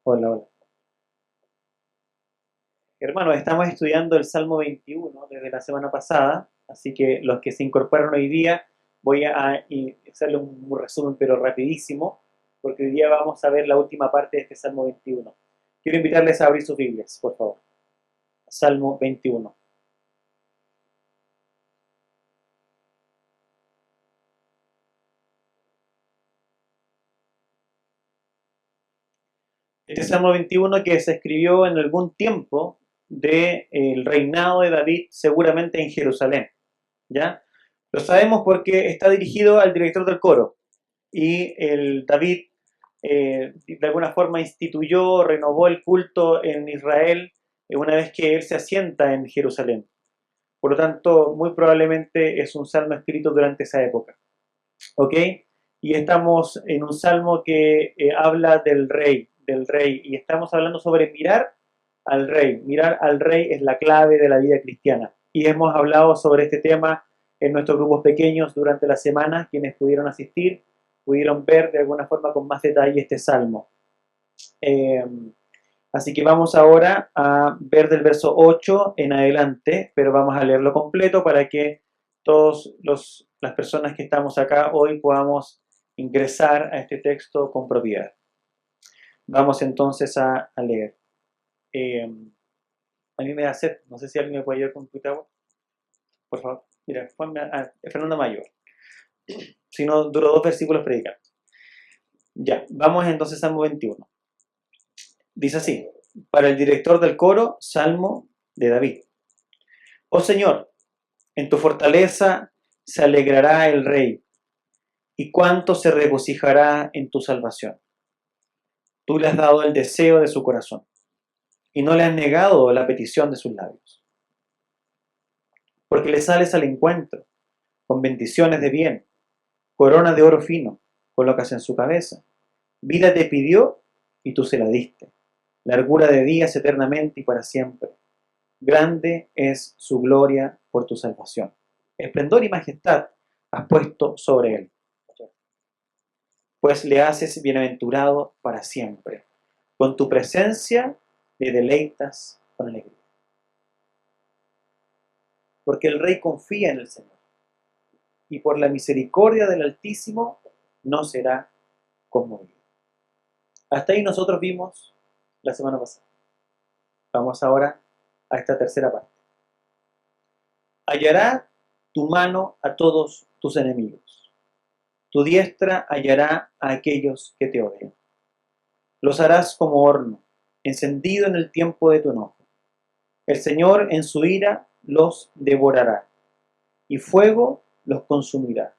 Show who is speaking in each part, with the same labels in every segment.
Speaker 1: Hola, hola. Hermanos, estamos estudiando el Salmo 21 desde la semana pasada, así que los que se incorporaron hoy día voy a hacerle un resumen pero rapidísimo, porque hoy día vamos a ver la última parte de este Salmo 21. Quiero invitarles a abrir sus Biblias, por favor. Salmo 21. Este Salmo 21 que se escribió en algún tiempo del reinado de David, seguramente en Jerusalén, ¿ya? Lo sabemos porque está dirigido al director del coro, y el David de alguna forma instituyó, renovó el culto en Israel una vez que él se asienta en Jerusalén. Por lo tanto, muy probablemente es un salmo escrito durante esa época. ¿Ok? Y estamos en un salmo que habla del rey, y estamos hablando sobre mirar al rey. Mirar al rey es la clave de la vida cristiana. Y hemos hablado sobre este tema en nuestros grupos pequeños durante la semana. Quienes pudieron asistir pudieron ver de alguna forma con más detalle este salmo. Eh, Así que vamos ahora a ver del verso 8 en adelante, pero vamos a leerlo completo para que todas las personas que estamos acá hoy podamos ingresar a este texto con propiedad. Vamos entonces a leer. Eh, a mí me da sed, no sé si alguien me puede ayudar con tu agua, por favor. Mira, Fernando Mayor. Si no, duró 2 versículos predicando. Ya, vamos entonces a Salmo 21. Dice así, para el director del coro, Salmo de David. Oh Señor, en tu fortaleza se alegrará el rey, y cuánto se regocijará en tu salvación. Tú le has dado el deseo de su corazón, y no le has negado la petición de sus labios. Porque le sales al encuentro, con bendiciones de bien, corona de oro fino, colocas en su cabeza. Vida te pidió, y tú se la diste. Largura de días eternamente y para siempre. Grande es su gloria por tu salvación. Esplendor y majestad has puesto sobre él, pues le haces bienaventurado para siempre. Con tu presencia le deleitas con alegría. Porque el rey confía en el Señor, y por la misericordia del Altísimo no será conmovido. Hasta ahí nosotros vimos la semana pasada. Vamos ahora a esta tercera parte. Hallará tu mano a todos tus enemigos. Tu diestra hallará a aquellos que te odian. Los harás como horno, encendido en el tiempo de tu enojo. El Señor en su ira los devorará, y fuego los consumirá.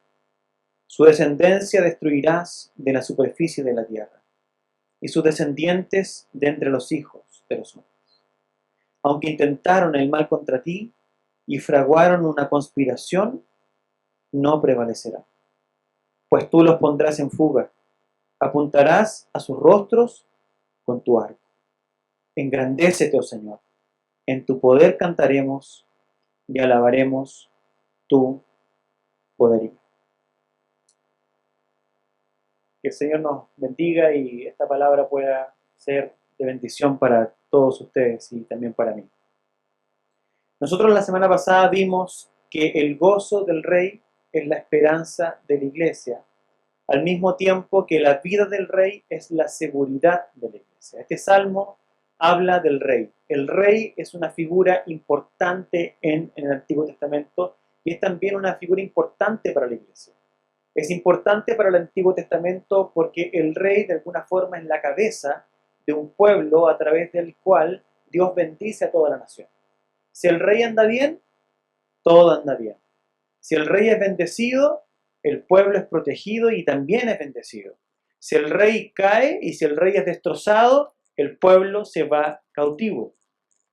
Speaker 1: Su descendencia destruirás de la superficie de la tierra, y sus descendientes de entre los hijos de los hombres. Aunque intentaron el mal contra ti y fraguaron una conspiración, no prevalecerá. Pues tú los pondrás en fuga, apuntarás a sus rostros con tu arco. Engrandécete, oh Señor, en tu poder cantaremos y alabaremos tu poderío. Que el Señor nos bendiga y esta palabra pueda ser de bendición para todos ustedes y también para mí. Nosotros la semana pasada vimos que el gozo del rey es la esperanza de la iglesia, al mismo tiempo que la vida del rey es la seguridad de la iglesia. Este salmo habla del rey. El rey es una figura importante en el Antiguo Testamento y es también una figura importante para la iglesia. Es importante para el Antiguo Testamento porque el rey de alguna forma es la cabeza de un pueblo a través del cual Dios bendice a toda la nación. Si el rey anda bien, todo anda bien. Si el rey es bendecido, el pueblo es protegido y también es bendecido. Si el rey cae y si el rey es destrozado, el pueblo se va cautivo.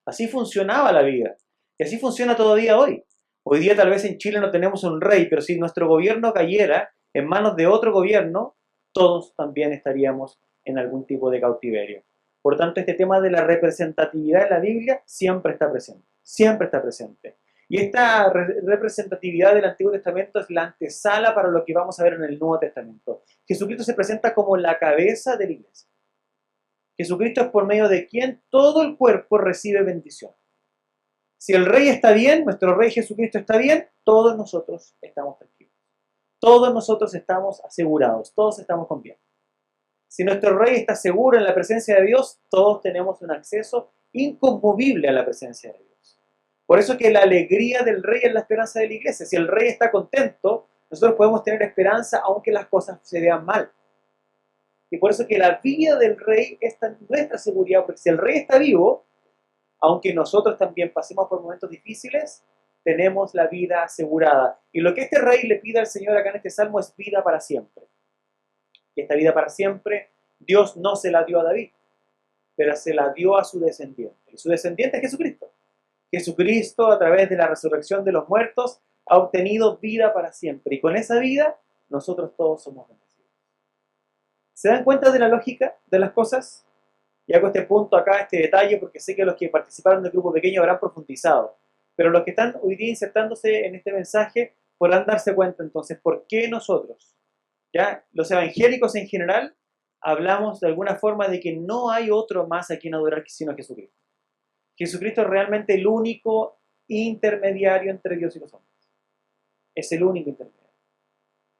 Speaker 1: Así funcionaba la vida. Y así funciona todavía hoy. Hoy día tal vez en Chile no tenemos un rey, pero si nuestro gobierno cayera en manos de otro gobierno, todos también estaríamos en algún tipo de cautiverio. Por tanto, este tema de la representatividad en la Biblia siempre está presente. Siempre está presente. Y esta representatividad del Antiguo Testamento es la antesala para lo que vamos a ver en el Nuevo Testamento. Jesucristo se presenta como la cabeza de la iglesia. Jesucristo es por medio de quien todo el cuerpo recibe bendición. Si el Rey está bien, nuestro Rey Jesucristo está bien, todos nosotros estamos tranquilos. Todos nosotros estamos asegurados, todos estamos con bien. Si nuestro Rey está seguro en la presencia de Dios, todos tenemos un acceso inconmovible a la presencia de Dios. Por eso que la alegría del Rey es la esperanza de la iglesia. Si el Rey está contento, nosotros podemos tener esperanza aunque las cosas se vean mal. Y por eso que la vida del Rey es nuestra seguridad, porque si el Rey está vivo, aunque nosotros también pasemos por momentos difíciles, tenemos la vida asegurada. Y lo que este Rey le pide al Señor acá en este Salmo es vida para siempre. Y esta vida para siempre, Dios no se la dio a David, pero se la dio a su descendiente. Y su descendiente es Jesucristo. Jesucristo, a través de la resurrección de los muertos, ha obtenido vida para siempre. Y con esa vida, nosotros todos somos bendecidos. ¿Se dan cuenta de la lógica de las cosas? Y hago este punto acá, este detalle, porque sé que los que participaron del grupo pequeño habrán profundizado. Pero los que están hoy día insertándose en este mensaje podrán darse cuenta entonces por qué nosotros, ya los evangélicos en general, hablamos de alguna forma de que no hay otro más a quien adorar sino Jesucristo. Jesucristo es realmente el único intermediario entre Dios y los hombres. Es el único intermediario.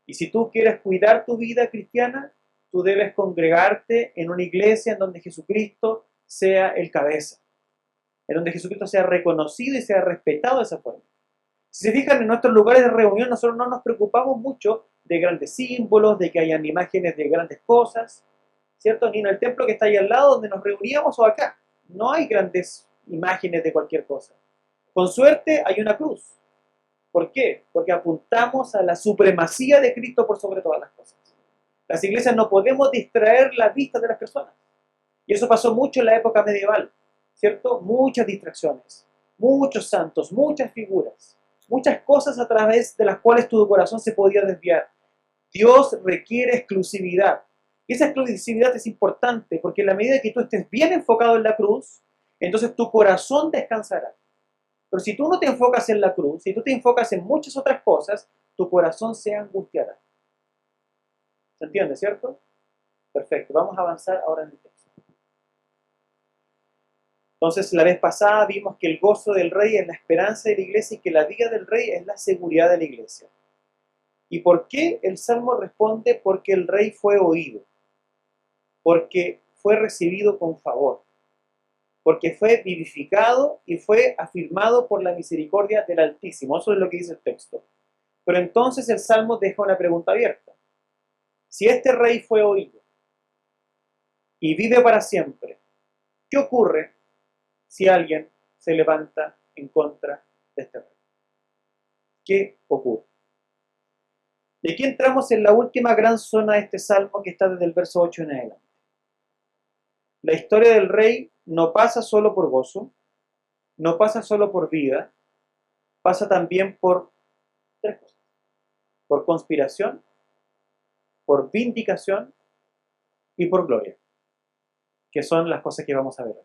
Speaker 1: Y si tú quieres cuidar tu vida cristiana, tú debes congregarte en una iglesia en donde Jesucristo sea el cabeza, en donde Jesucristo sea reconocido y sea respetado de esa forma. Si se fijan en nuestros lugares de reunión, nosotros no nos preocupamos mucho de grandes símbolos, de que hayan imágenes de grandes cosas, ¿cierto? Ni en el templo que está ahí al lado donde nos reuníamos o acá. No hay grandes imágenes de cualquier cosa. Con suerte hay una cruz. ¿Por qué? Porque apuntamos a la supremacía de Cristo por sobre todas las cosas. Las iglesias no podemos distraer la vista de las personas. Y eso pasó mucho en la época medieval, ¿cierto? Muchas distracciones, muchos santos, muchas figuras, muchas cosas a través de las cuales tu corazón se podía desviar. Dios requiere exclusividad. Y esa exclusividad es importante porque en la medida que tú estés bien enfocado en la cruz, entonces tu corazón descansará. Pero si tú no te enfocas en la cruz, si tú te enfocas en muchas otras cosas, tu corazón se angustiará. ¿Se entiende, cierto? Perfecto, vamos a avanzar ahora en el texto. Entonces, la vez pasada vimos que el gozo del rey es la esperanza de la iglesia y que la vida del rey es la seguridad de la iglesia. ¿Y por qué el Salmo responde? Porque el rey fue oído, porque fue recibido con favor, porque fue vivificado y fue afirmado por la misericordia del Altísimo. Eso es lo que dice el texto. Pero entonces el Salmo deja una pregunta abierta. Si este rey fue oído y vive para siempre, ¿qué ocurre si alguien se levanta en contra de este rey? ¿Qué ocurre? Y aquí entramos en la última gran zona de este salmo que está desde el verso 8 en adelante. La historia del rey no pasa solo por gozo, no pasa solo por vida, pasa también por tres cosas. Por conspiración, por vindicación y por gloria, que son las cosas que vamos a ver hoy.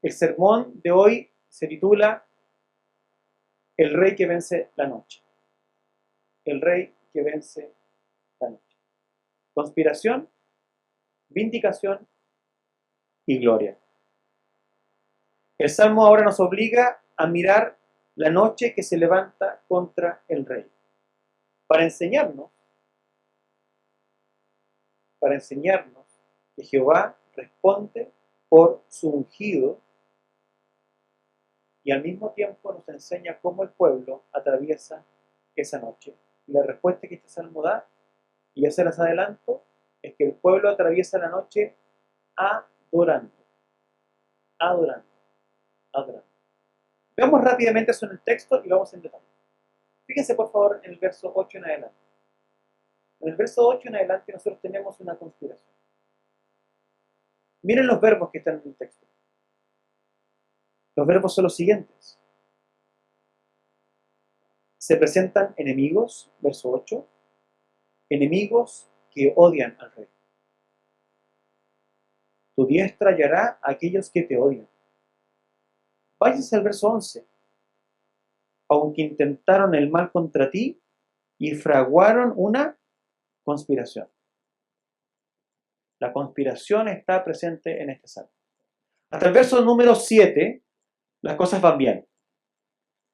Speaker 1: El sermón de hoy se titula El rey que vence la noche. El rey que vence la noche. Conspiración, vindicación y gloria. El Salmo ahora nos obliga a mirar la noche que se levanta contra el rey, para enseñarnos que Jehová responde por su ungido y al mismo tiempo nos enseña cómo el pueblo atraviesa esa noche. Y la respuesta que este Salmo da, y ya se las adelanto, es que el pueblo atraviesa la noche adorando, adorando, adorando. Veamos rápidamente eso en el texto y vamos en detalle. Fíjense por favor en el verso 8 en adelante. En el verso 8 en adelante nosotros tenemos una conspiración. Miren los verbos que están en el texto. Los verbos son los siguientes. Se presentan enemigos, verso 8, enemigos que odian al rey. Tu diestra hallará a aquellos que te odian. Váyase al verso 11. Aunque intentaron el mal contra ti y fraguaron una conspiración. La conspiración está presente en este salmo. Hasta el verso número 7, las cosas van bien.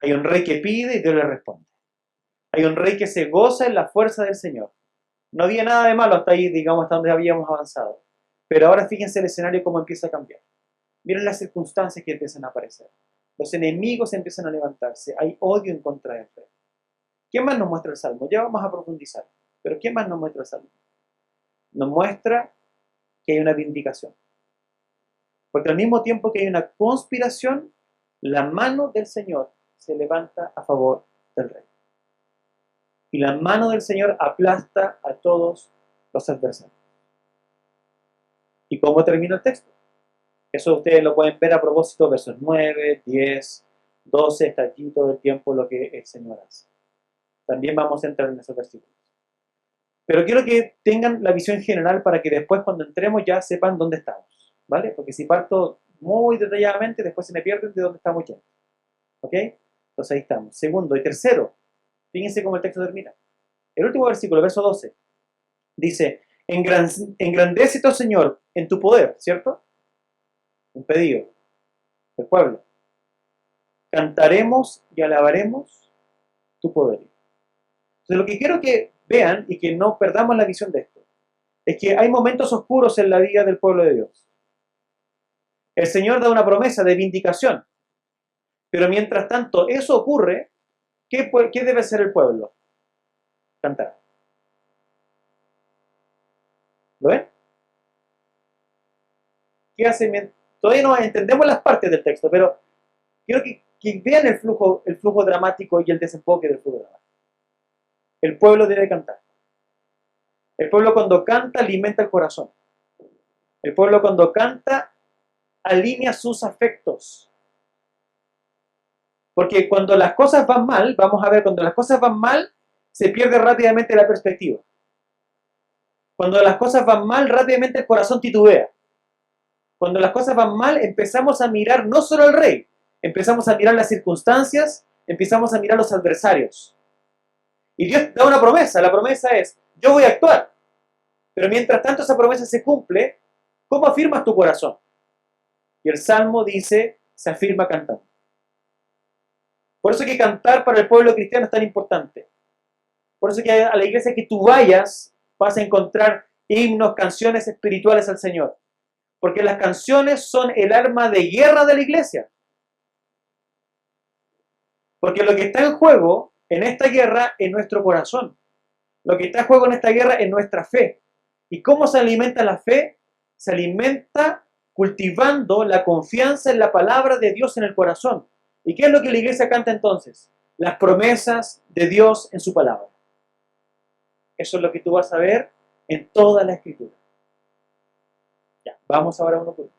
Speaker 1: Hay un rey que pide y Dios le responde. Hay un rey que se goza en la fuerza del Señor. No había nada de malo hasta ahí, digamos, hasta donde habíamos avanzado. Pero ahora fíjense el escenario cómo empieza a cambiar. Miren las circunstancias que empiezan a aparecer. Los enemigos empiezan a levantarse. Hay odio en contra del rey. ¿Qué más nos muestra el Salmo? Ya vamos a profundizar. Pero ¿qué más nos muestra el Salmo? Nos muestra que hay una vindicación. Porque al mismo tiempo que hay una conspiración, la mano del Señor se levanta a favor del rey. Y la mano del Señor aplasta a todos los adversarios. ¿Y cómo termina el texto? Eso ustedes lo pueden ver a propósito, versos 9, 10, 12, está aquí todo el tiempo lo que el Señor hace. También vamos a entrar en esos versículos. Pero quiero que tengan la visión general para que después cuando entremos ya sepan dónde estamos, ¿vale? Porque si parto muy detalladamente, después se me pierden de dónde estamos yendo. ¿Ok? Entonces ahí estamos. Segundo y tercero, fíjense cómo el texto termina. El último versículo, verso 12, dice, engrandécete, oh Señor, en tu poder, ¿cierto? Un pedido del pueblo. Cantaremos y alabaremos tu poder. Entonces lo que quiero que vean y que no perdamos la visión de esto, es que hay momentos oscuros en la vida del pueblo de Dios. El Señor da una promesa de vindicación, pero mientras tanto eso ocurre, ¿qué debe hacer el pueblo? Cantar. ¿Lo ven? ¿Qué hace? Todavía no entendemos las partes del texto, pero quiero que vean el flujo dramático y el desemboque del flujo dramático. El pueblo debe cantar. El pueblo cuando canta alimenta el corazón. El pueblo cuando canta alinea sus afectos. Porque cuando las cosas van mal, vamos a ver, cuando las cosas van mal, se pierde rápidamente la perspectiva. Cuando las cosas van mal, rápidamente el corazón titubea. Cuando las cosas van mal, empezamos a mirar no solo al rey, empezamos a mirar las circunstancias, empezamos a mirar los adversarios. Y Dios da una promesa, la promesa es, yo voy a actuar. Pero mientras tanto esa promesa se cumple, ¿cómo afirmas tu corazón? Y el Salmo dice, se afirma cantando. Por eso que cantar para el pueblo cristiano es tan importante. Por eso que a la iglesia que tú vayas, vas a encontrar himnos, canciones espirituales al Señor. Porque las canciones son el arma de guerra de la iglesia. Porque lo que está en juego en esta guerra es nuestro corazón. Lo que está en juego en esta guerra es nuestra fe. ¿Y cómo se alimenta la fe? Se alimenta cultivando la confianza en la palabra de Dios en el corazón. ¿Y qué es lo que la iglesia canta entonces? Las promesas de Dios en su palabra. Eso es lo que tú vas a ver en toda la Escritura. Ya, vamos ahora uno por uno.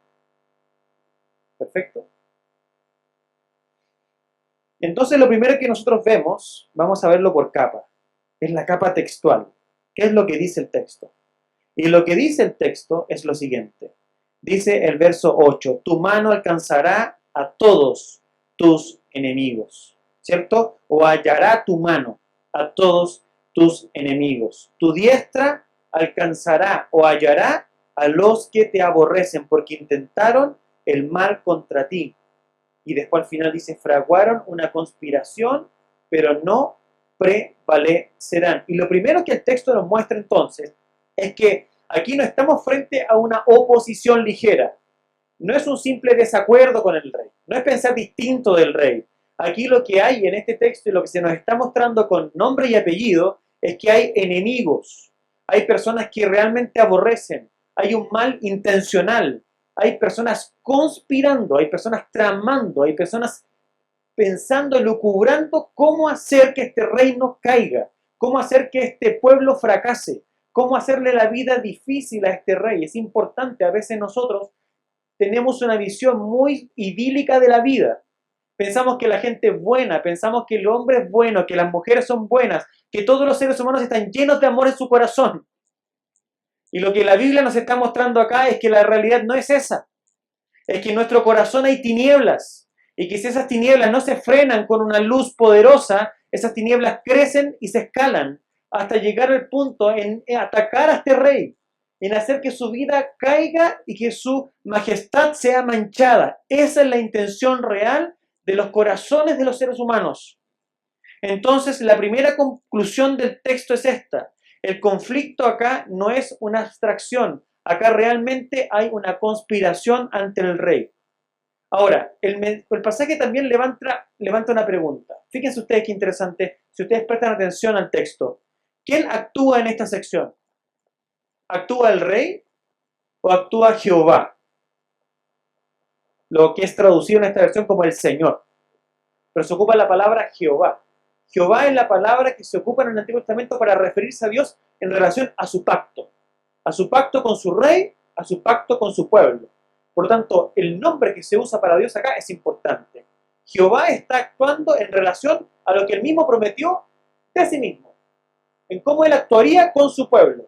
Speaker 1: Perfecto. Entonces lo primero que nosotros vemos, vamos a verlo por capa. Es la capa textual. ¿Qué es lo que dice el texto? Y lo que dice el texto es lo siguiente. Dice el verso 8, tu mano alcanzará a todos tus enemigos, ¿cierto? O hallará tu mano a todos tus enemigos. Tu diestra alcanzará o hallará a los que te aborrecen porque intentaron el mal contra ti. Y después al final dice, fraguaron una conspiración, pero no prevalecerán. Y lo primero que el texto nos muestra entonces es que aquí no estamos frente a una oposición ligera. No es un simple desacuerdo con el rey. No es pensar distinto del rey. Aquí lo que hay en este texto y lo que se nos está mostrando con nombre y apellido es que hay enemigos. Hay personas que realmente aborrecen. Hay un mal intencional. Hay personas conspirando. Hay personas tramando. Hay personas pensando, lucubrando cómo hacer que este reino caiga. Cómo hacer que este pueblo fracase. Cómo hacerle la vida difícil a este rey. Es importante, a veces nosotros tenemos una visión muy idílica de la vida. Pensamos que la gente es buena, pensamos que el hombre es bueno, que las mujeres son buenas, que todos los seres humanos están llenos de amor en su corazón. Y lo que la Biblia nos está mostrando acá es que la realidad no es esa. Es que en nuestro corazón hay tinieblas. Y que si esas tinieblas no se frenan con una luz poderosa, esas tinieblas crecen y se escalan hasta llegar al punto en atacar a este rey. en hacer que su vida caiga y que su majestad sea manchada. Esa es la intención real de los corazones de los seres humanos. Entonces, la primera conclusión del texto es esta. El conflicto acá no es una abstracción. Acá realmente hay una conspiración ante el rey. Ahora, el pasaje también levanta una pregunta. Fíjense ustedes qué interesante, si ustedes prestan atención al texto. ¿Quién actúa en esta sección? ¿Actúa el rey o actúa Jehová? Lo que es traducido en esta versión como el Señor. Pero se ocupa la palabra Jehová. Jehová es la palabra que se ocupa en el Antiguo Testamento para referirse a Dios en relación a su pacto. A su pacto con su rey, a su pacto con su pueblo. Por lo tanto, el nombre que se usa para Dios acá es importante. Jehová está actuando en relación a lo que él mismo prometió de sí mismo. En cómo él actuaría con su pueblo.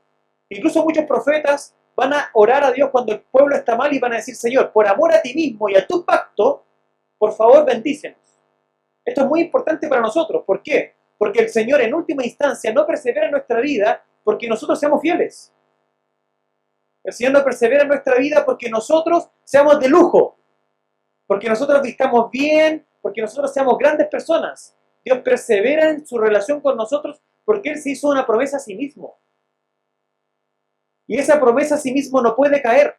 Speaker 1: Incluso muchos profetas van a orar a Dios cuando el pueblo está mal y van a decir, Señor, por amor a ti mismo y a tu pacto, por favor bendícenos. Esto es muy importante para nosotros. ¿Por qué? Porque el Señor en última instancia no persevera en nuestra vida porque nosotros seamos fieles. El Señor no persevera en nuestra vida porque nosotros seamos de lujo, porque nosotros vistamos bien, porque nosotros seamos grandes personas. Dios persevera en su relación con nosotros porque Él se hizo una promesa a sí mismo. Y esa promesa a sí mismo no puede caer.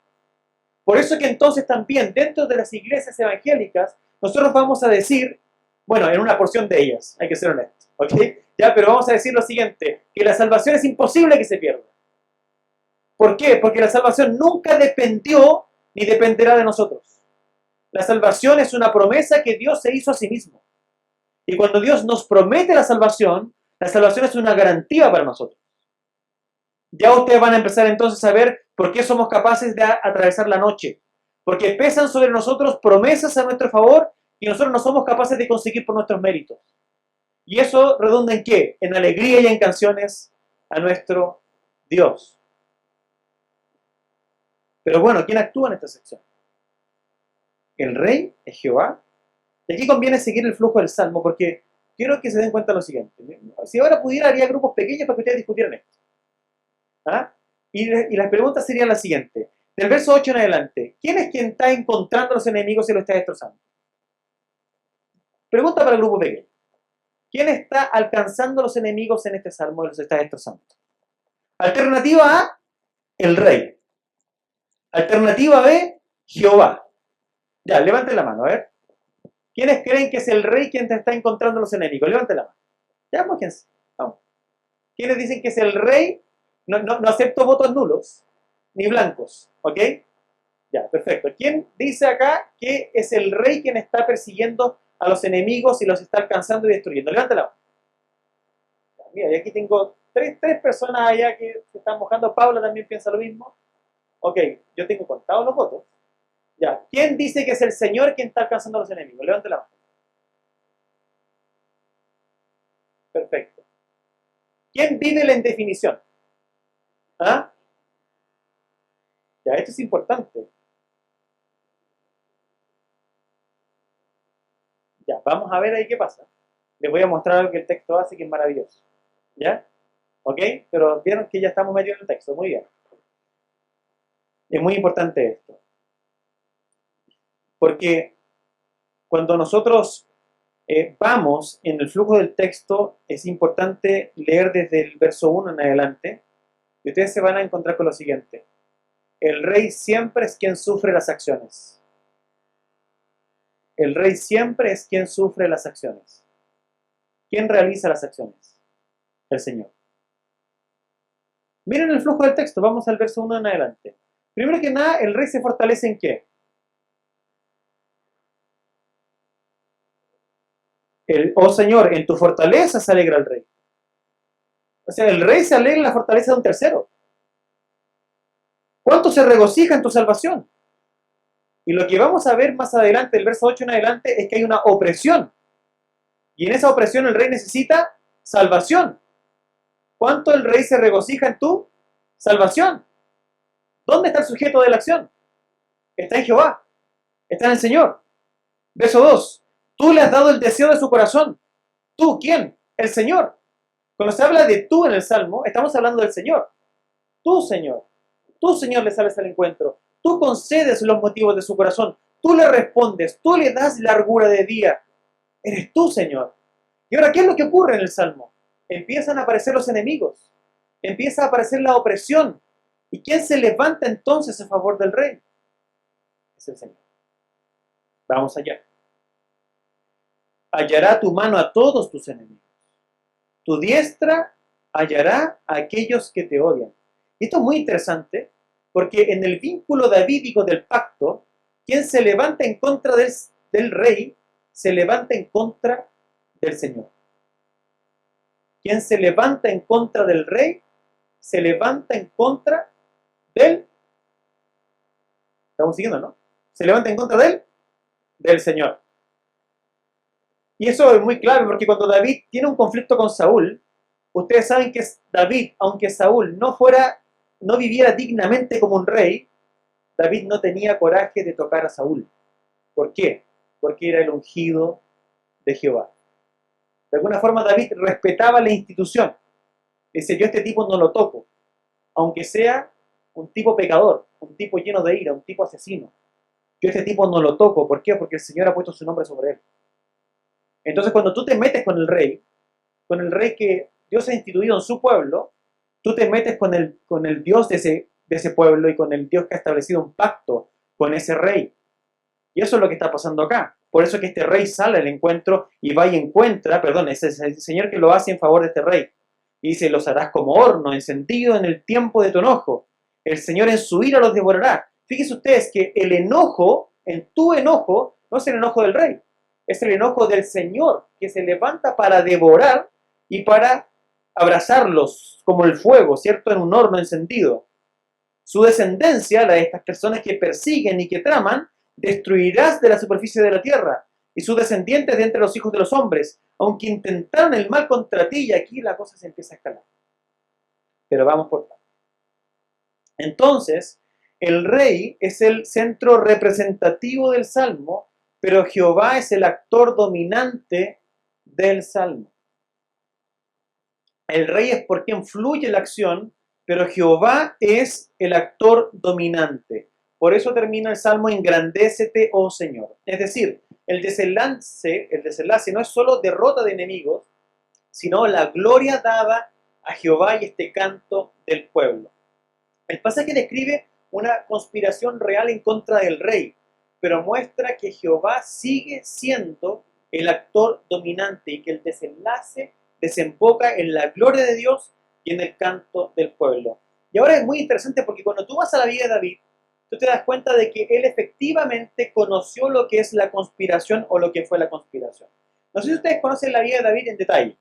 Speaker 1: Por eso que entonces también dentro de las iglesias evangélicas nosotros vamos a decir, bueno, en una porción de ellas, hay que ser honestos, ¿ok? Ya, pero vamos a decir lo siguiente, que la salvación es imposible que se pierda. ¿Por qué? Porque la salvación nunca dependió ni dependerá de nosotros. La salvación es una promesa que Dios se hizo a sí mismo. Y cuando Dios nos promete la salvación es una garantía para nosotros. Ya ustedes van a empezar entonces a ver por qué somos capaces de atravesar la noche. Porque pesan sobre nosotros promesas a nuestro favor y nosotros no somos capaces de conseguir por nuestros méritos. ¿Y eso redunda en qué? En alegría y en canciones a nuestro Dios. Pero bueno, ¿quién actúa en esta sección? El rey es Jehová. Y aquí conviene seguir el flujo del Salmo porque quiero que se den cuenta de lo siguiente. Si ahora pudiera, haría grupos pequeños para que ustedes discutieran esto. ¿Ah? Y las preguntas serían las siguientes. Del verso 8 en adelante, ¿quién es quien está encontrando a los enemigos y los está destrozando? Pregunta para el grupo pequeño. ¿Quién está alcanzando a los enemigos en este Salmo y los está destrozando? Alternativa A, el rey. Alternativa B, Jehová. Ya, levanten la mano, a ver. ¿Quiénes creen que es el rey quien te está encontrando a los enemigos? Levanten la mano. Ya, pues, vamos. ¿Quiénes dicen que es el rey? No acepto votos nulos, ni blancos, ¿ok? Ya, perfecto. ¿Quién dice acá que es el rey quien está persiguiendo a los enemigos y los está alcanzando y destruyendo? Levanten la mano. Ya, mira, y aquí tengo tres personas allá que se están mojando. Paula también piensa lo mismo. Ok, yo tengo contados los votos. Ya, ¿quién dice que es el Señor quien está alcanzando a los enemigos? Levante la mano. Perfecto. ¿Quién vive la indefinición? ¿Ah? Ya, esto es importante. Ya, vamos a ver ahí qué pasa. Les voy a mostrar algo que el texto hace que es maravilloso. ¿Ya? ¿Ok? Pero vieron que ya estamos metidos en el texto. Muy bien. Es muy importante esto. Porque cuando nosotros vamos en el flujo del texto, es importante leer desde el verso 1 en adelante. Y ustedes se van a encontrar con lo siguiente. El rey siempre es quien sufre las acciones. El rey siempre es quien sufre las acciones. ¿Quién realiza las acciones? El Señor. Miren el flujo del texto, vamos al verso 1 en adelante. Primero que nada, el rey se fortalece ¿en qué? Oh Señor, en tu fortaleza se alegra el rey. O sea, el rey se alegra en la fortaleza de un tercero. ¿Cuánto se regocija en tu salvación? Y lo que vamos a ver más adelante, el verso 8 en adelante, es que hay una opresión. Y en esa opresión el rey necesita salvación. ¿Cuánto el rey se regocija en tu salvación? ¿Dónde está el sujeto de la acción? Está en Jehová. Está en el Señor. Verso 2. Tú le has dado el deseo de su corazón. ¿Tú quién? El Señor. Cuando se habla de tú en el Salmo, estamos hablando del Señor. Tú, Señor. Tú, Señor, le sales al encuentro. Tú concedes los motivos de su corazón. Tú le respondes. Tú le das largura de día. Eres tú, Señor. Y ahora, ¿qué es lo que ocurre en el Salmo? Empiezan a aparecer los enemigos. Empieza a aparecer la opresión. ¿Y quién se levanta entonces a favor del rey? Es el Señor. Vamos allá. Hallará tu mano a todos tus enemigos. Tu diestra hallará a aquellos que te odian. Y esto es muy interesante, porque en el vínculo davídico del pacto, quien se levanta en contra del rey, se levanta en contra del Señor. Quien se levanta en contra del rey, se levanta en contra del... Estamos siguiendo, ¿no? Se levanta en contra del Señor. Y eso es muy clave, porque cuando David tiene un conflicto con Saúl, ustedes saben que David, aunque Saúl no viviera dignamente como un rey, David no tenía coraje de tocar a Saúl. ¿Por qué? Porque era el ungido de Jehová. De alguna forma David respetaba la institución. Dice, yo a este tipo no lo toco, aunque sea un tipo pecador, un tipo lleno de ira, un tipo asesino. Yo a este tipo no lo toco. ¿Por qué? Porque el Señor ha puesto su nombre sobre él. Entonces cuando tú te metes con el rey que Dios ha instituido en su pueblo, tú te metes con el Dios de ese pueblo y con el Dios que ha establecido un pacto con ese rey. Y eso es lo que está pasando acá. Por eso es que este rey sale al encuentro y va y encuentra, perdón, es el Señor que lo hace en favor de este rey. Y dice, los harás como horno encendido en el tiempo de tu enojo. El Señor en su ira los devorará. Fíjense ustedes que el enojo, en tu enojo, no es el enojo del rey, es el enojo del Señor que se levanta para devorar y para abrazarlos como el fuego, ¿cierto? En un horno encendido. Su descendencia, la de estas personas que persiguen y que traman, destruirás de la superficie de la tierra, y sus descendientes de entre los hijos de los hombres, aunque intentaron el mal contra ti, y aquí la cosa se empieza a escalar. Pero vamos por partes. Entonces, el rey es el centro representativo del Salmo, pero Jehová es el actor dominante del Salmo. El rey es por quien fluye la acción, pero Jehová es el actor dominante. Por eso termina el Salmo, engrandécete, oh Señor. Es decir, el desenlace no es solo derrota de enemigos, sino la gloria dada a Jehová y este canto del pueblo. El pasaje describe una conspiración real en contra del rey, pero muestra que Jehová sigue siendo el actor dominante y que el desenlace desemboca en la gloria de Dios y en el canto del pueblo. Y ahora es muy interesante porque cuando tú vas a la vida de David, tú te das cuenta de que él efectivamente conoció lo que es la conspiración o lo que fue la conspiración. No sé si ustedes conocen la vida de David en detalle,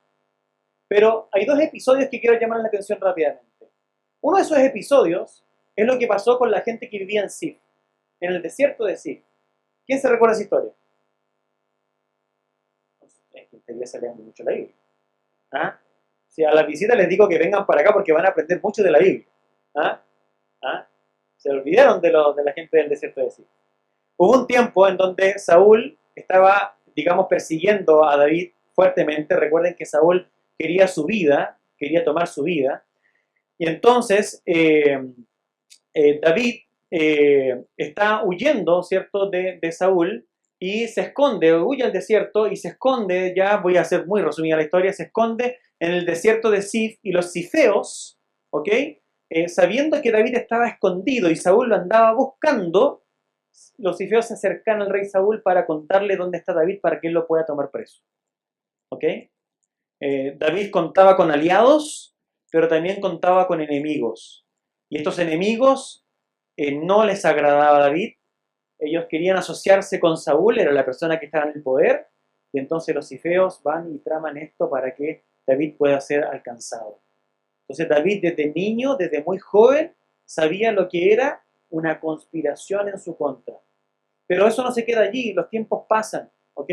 Speaker 1: pero hay dos episodios que quiero llamar la atención rápidamente. Uno de esos episodios es lo que pasó con la gente que vivía en Sif, en el desierto de Sif. ¿Quién se recuerda esa historia? Es que ustedes se lean mucho la Biblia. ¿Ah? Si a la visita les digo que vengan para acá porque van a aprender mucho de la Biblia. ¿Ah? ¿Ah? Se olvidaron de la gente del desierto de Sif. Hubo un tiempo en donde Saúl estaba, digamos, persiguiendo a David fuertemente. Recuerden que Saúl quería su vida, quería tomar su vida. Y entonces David está huyendo, ¿cierto?, de Saúl y se esconde, huye al desierto y se esconde, ya voy a hacer muy resumida la historia, se esconde en el desierto de Sif y los sifeos, ¿ok? Sabiendo que David estaba escondido y Saúl lo andaba buscando, los sifeos se acercan al rey Saúl para contarle dónde está David para que él lo pueda tomar preso. ¿Ok? David contaba con aliados, pero también contaba con enemigos. Y estos enemigos no les agradaba a David. Ellos querían asociarse con Saúl, era la persona que estaba en el poder, y entonces los sifeos van y traman esto para que David pueda ser alcanzado. Entonces David desde niño, desde muy joven, sabía lo que era una conspiración en su contra. Pero eso no se queda allí, los tiempos pasan, ¿ok?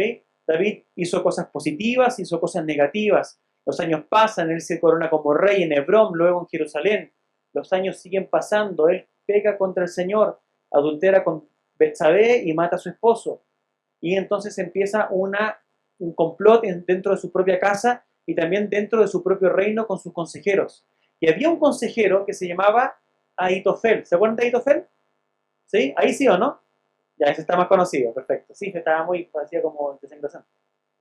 Speaker 1: David hizo cosas positivas, hizo cosas negativas. Los años pasan, él se corona como rey en Hebrón, luego en Jerusalén. Los años siguen pasando, él peca contra el Señor, adultera con Betsabé y mata a su esposo. Y entonces empieza un complot dentro de su propia casa y también dentro de su propio reino con sus consejeros. Y había un consejero que se llamaba Ahitofel. ¿Se acuerdan de Ahitofel? ¿Sí? ¿Ahí sí o no? Ya, ese está más conocido, perfecto. Sí, estaba muy, parecía como desengrasante.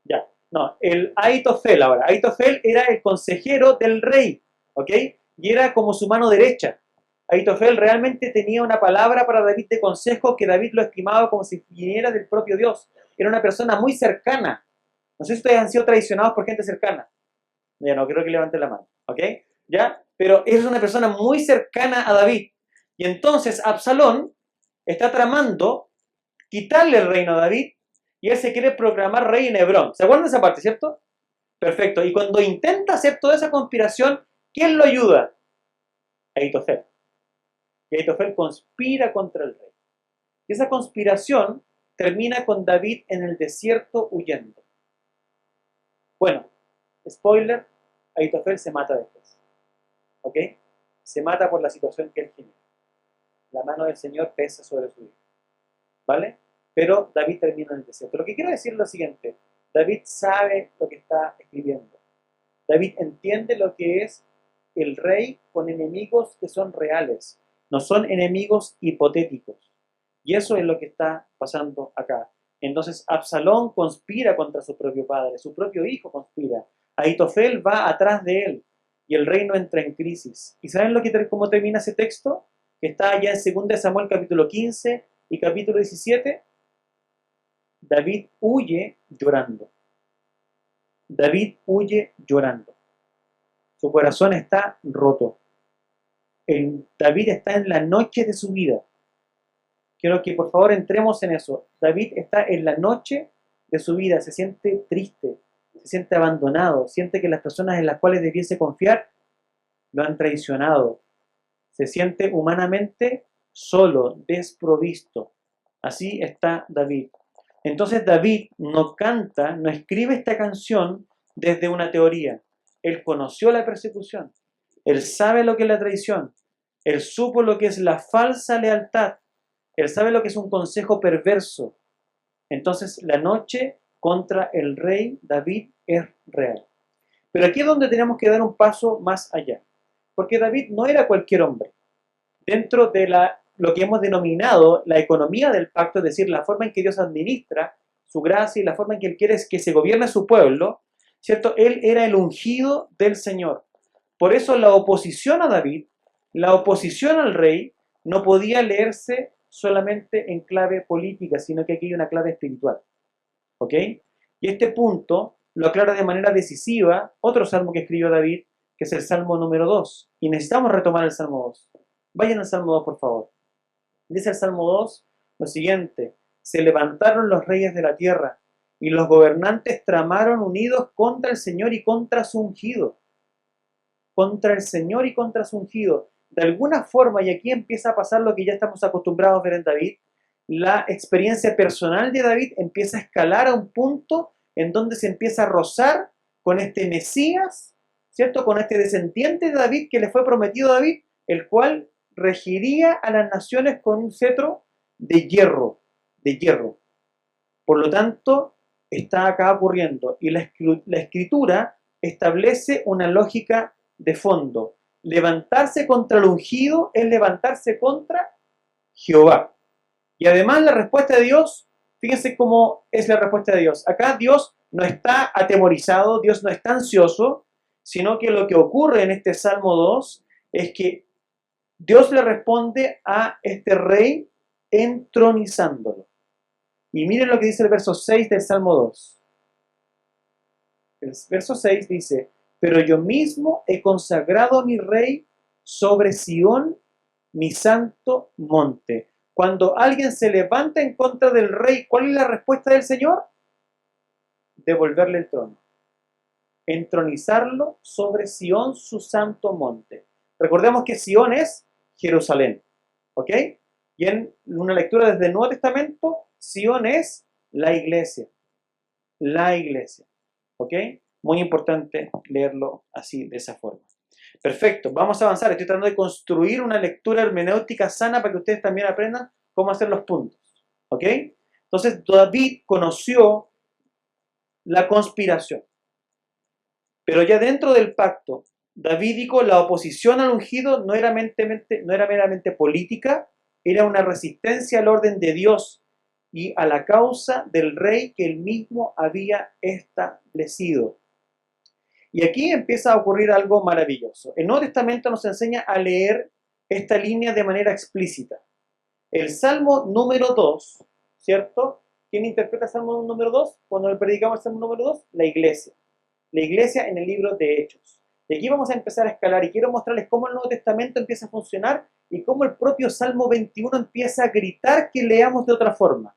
Speaker 1: Ya, no, el Ahitofel ahora. Ahitofel era el consejero del rey, ¿ok? Y era como su mano derecha. Ahitofel realmente tenía una palabra para David de consejo que David lo estimaba como si viniera del propio Dios. Era una persona muy cercana. No sé si ustedes han sido traicionados por gente cercana. Ya no, creo que levanten la mano, ¿ok? ¿Ya? Pero es una persona muy cercana a David. Y entonces Absalón está tramando quitarle el reino a David y él se quiere proclamar rey en Hebrón. ¿Se acuerdan de esa parte, cierto? Perfecto. Y cuando intenta hacer toda esa conspiración, ¿quién lo ayuda? Ahitofel. Y Ahitofel conspira contra el rey. Y esa conspiración termina con David en el desierto huyendo. Bueno, spoiler, Ahitofel se mata después. ¿Ok? Se mata por la situación que él genera. La mano del Señor pesa sobre su vida. ¿Vale? Pero David termina en el desierto. Lo que quiero decir es lo siguiente. David sabe lo que está escribiendo. David entiende lo que es el rey con enemigos que son reales. No son enemigos hipotéticos. Y eso es lo que está pasando acá. Entonces Absalón conspira contra su propio padre. Su propio hijo conspira. Ahitofel va atrás de él. Y el reino entra en crisis. ¿Y saben cómo termina ese texto? Que está allá en 2 Samuel capítulo 15 y capítulo 17. David huye llorando. David huye llorando. Su corazón está roto. David está en la noche de su vida. Quiero que por favor entremos en eso. David está en la noche de su vida. Se siente triste, se siente abandonado, siente que las personas en las cuales debiese confiar lo han traicionado. Se siente humanamente solo, desprovisto. Así está David. Entonces David no canta, no escribe esta canción desde una teoría. Él conoció la persecución. Él sabe lo que es la traición. Él supo lo que es la falsa lealtad. Él sabe lo que es un consejo perverso. Entonces la noche contra el rey David es real. Pero aquí es donde tenemos que dar un paso más allá. Porque David no era cualquier hombre. Dentro de lo que hemos denominado la economía del pacto, es decir, la forma en que Dios administra su gracia y la forma en que Él quiere que se gobierne su pueblo, ¿cierto? Él era el ungido del Señor. Por eso la oposición a David, la oposición al rey, no podía leerse solamente en clave política, sino que aquí hay una clave espiritual. ¿Ok? Y este punto lo aclara de manera decisiva otro salmo que escribió David, que es el Salmo número 2. Y necesitamos retomar el Salmo 2. Vayan al Salmo 2, por favor. Dice el Salmo 2 lo siguiente: se levantaron los reyes de la tierra y los gobernantes tramaron unidos contra el Señor y contra su ungido. Contra el Señor y contra su ungido. De alguna forma, y aquí empieza a pasar lo que ya estamos acostumbrados a ver en David, la experiencia personal de David empieza a escalar a un punto en donde se empieza a rozar con este Mesías, ¿cierto? Con este descendiente de David que le fue prometido a David, el cual regiría a las naciones con un cetro de hierro, de hierro. Por lo tanto, está acá ocurriendo. Y la escritura establece una lógica de fondo. Levantarse contra el ungido es levantarse contra Jehová. Y además la respuesta de Dios, fíjense cómo es la respuesta de Dios. Acá Dios no está atemorizado, Dios no está ansioso, sino que lo que ocurre en este Salmo 2 es que Dios le responde a este rey entronizándolo. Y miren lo que dice el verso 6 del Salmo 2. El verso 6 dice: pero yo mismo he consagrado a mi rey sobre Sión, mi santo monte. Cuando alguien se levanta en contra del rey, ¿cuál es la respuesta del Señor? Devolverle el trono. Entronizarlo sobre Sión, su santo monte. Recordemos que Sión es Jerusalén. ¿Ok? Y en una lectura desde el Nuevo Testamento, Sión es la iglesia. La iglesia. ¿Ok? Muy importante leerlo así, de esa forma. Perfecto, vamos a avanzar. Estoy tratando de construir una lectura hermenéutica sana para que ustedes también aprendan cómo hacer los puntos. ¿Ok? Entonces, David conoció la conspiración. Pero ya dentro del pacto, davídico, la oposición al ungido no era meramente política, era una resistencia al orden de Dios y a la causa del rey que él mismo había establecido. Y aquí empieza a ocurrir algo maravilloso. El Nuevo Testamento nos enseña a leer esta línea de manera explícita. El Salmo número 2, ¿cierto? ¿Quién interpreta el Salmo número 2? Cuando le predicamos el Salmo número 2, la iglesia. La iglesia en el libro de Hechos. Y aquí vamos a empezar a escalar y quiero mostrarles cómo el Nuevo Testamento empieza a funcionar y cómo el propio Salmo 21 empieza a gritar que leamos de otra forma.